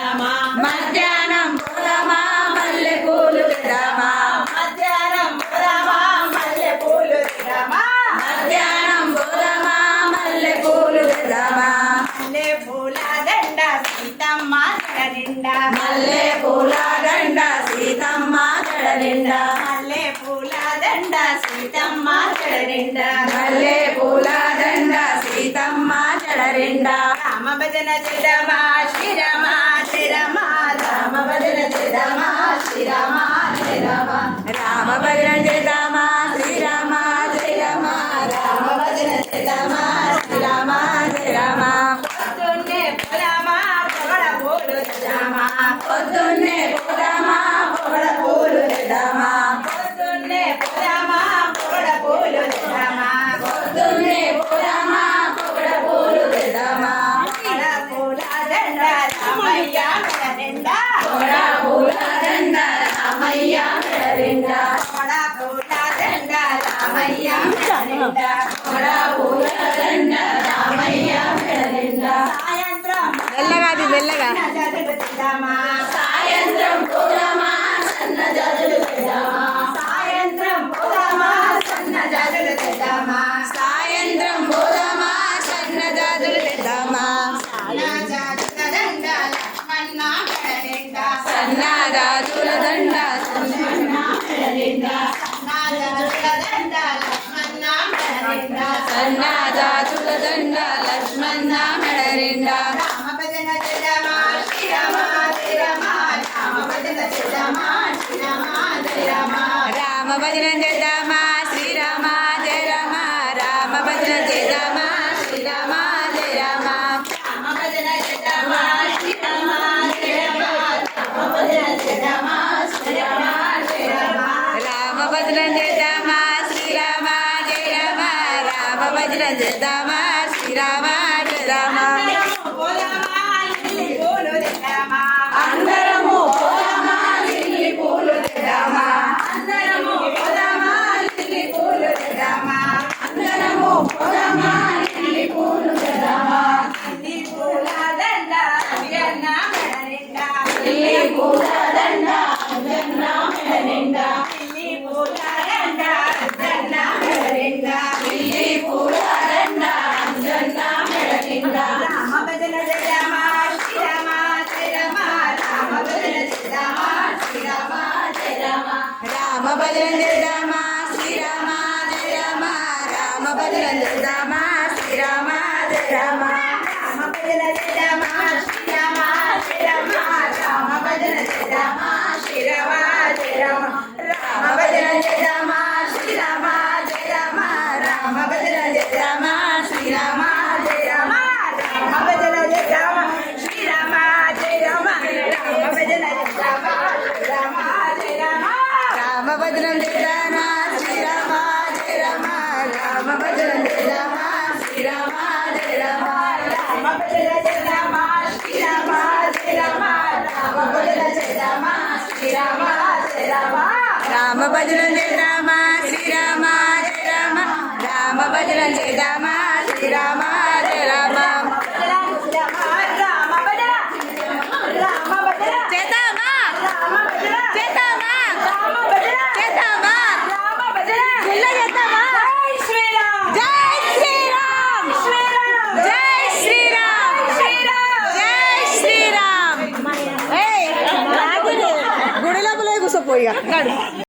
మధ్యాహ్నం పోదామా మల్లె పూలు తెద్దామా మధ్యాహ్నం పోదామా మల్లె పూలు తెద్దామా మధ్యాహ్నం పోదామా మల్లె పూలు తెద్దామా మల్లె పూల దండ సీతమ్మ జడ నిండా మల్లె పూల దండ సీతమ్మ జడ నిండా మల్లె పూల దండ సీతమ్మ జడ నిండా మల్లె పూల దండ సీతమ్మ జడ నిండా రామ భజన చేద్దామా శ్రీరామ శ్రీరామ రామ భజన చేద్దామా శ్రీరామ జయ రామ రామ భజన చేద్దామా శ్రీరామ జయ రామ రామ భజన చేద్దామా శ్రీరామ జయ రామ పొద్దున్నే పోదామా పొగడ పూలు తెద్దామా పొద్దున్నే పోదామా పొగడ పూలు తెద్దామా పొద్దున్నే పోదామా పొగడ పూలు తెద్దామా పొద్దున్నే పోదామా పొగడ పూలు తెద్దామా పొగడ పూల దండ రామయ్య మెడ నిండా పొగడ పూల దండ రామయ్య మెడ నిండా పొగడ పూల దండ రామయ్య మెడ నిండా పొగడ పూల దండ రామయ్య మెడ నిండా సాయంత్రం మెల్లగా జగలు తెద్దామా సాయంత్రం పోదామా సన్న జాజులు తెద్దామా సాయంత్రం పోదామా సన్న జగలు తెద్దామా సాయంత్రం పోదామా సన్న జాజులు తెద్దామా జాజుల దండ లక్ష్మణ మెడ నిండా సన్న జాజుల దండ లక్ష్మణ మెడ నిండా జాజుల దండ లక్ష్మణ మెడ నిండా సన్న జాజుల దండ లక్ష్మణ మెడ నిండా రామ భజన చేద్దామా శ్రీరామ శ్రీరామ రామ భజన చేద్దామా శ్రీరామ శ్రీరామ రామ భజన చేద్దామా శ్రీరామ జయ రామ రామ భజన చేద్దామా శ్రీరామ జయ రామ రామ భజన చేద్దామా శ్రీరామ శ్రీరామ రామ భజన చేద్దామా శ్రీరామ శ్రీరామ రామ భజన చేద్దామా శ్రీరామ జయ రామ రామ భజన చేద్దామా శ్రీరామ జయ రామ పోదామా లిల్లీ పూలు తెద్దామా అందరము పోదామా లిల్లీ పూలు తెద్దామా అందరము పోదామా లిల్లీ పూలు తెద్దామా అందరము పోదామా లిల్లీ పూలు తెద్దామా లిల్లీ పూల దండ అంజన్న మెడ నిండా లిల్లీ పూల దండ అంజన్న మెడ నిండా లిల్లీ పూల దండ అంజన్న మెడ నిండా లిల్లీ పూల దండ అంజన్న మెడ నిండా రామ భజన చేద్దామా శ్రీరామ శ్రీరామ రామ భజన చేద్దామా శ్రీరామ జయ రామ రామ భజన చేద్దామా శ్రీరామ జయ రామ రామ భజన చేద్దామా శ్రీరామ జయ రామ రామ భజన చేద్దామా శ్రీరామ శ్రీరామ రామ భజన చేద్దామా శ్రీరామ జయ రామ రామ భజన చేద్దామా శ్రీరామ జయ రామ రామ భజన చేద్దామా శ్రీరామ జయ రామ రామ భజన చేద్దామా శ్రీరామ జయ రామ రామ భజన చేద్దామా శ్రీరామ జయ రామ రామ భజన చేద్దామా శ్రీరామ జయ రామ రామ భజన చేద్దామా శ్రీరామ జయ రామ రామ భజన చేద్దామా శ్రీరామ జయ రామ రామ భజన చేద్దామా శ్రీరామ జయ రామ రామ భజన చేద్దామా శ్రీరామ జయ రామ రామ భజన చేద్దామా శ్రీరామ జయ రామ రామ భజన రామ భజన చేద్దామా రామ భజన చేద్దామా రామ భజన చేద్దామా రామ భజన గుళ్ళో చేద్దామా జై శ్రీరామ్ జై శ్రీరామ్ శ్రీరామ్ జై శ్రీరామ్ శ్రీరామ్ జై శ్రీరామ్ ఏయ్ గుడిలో కూర్చోపోయి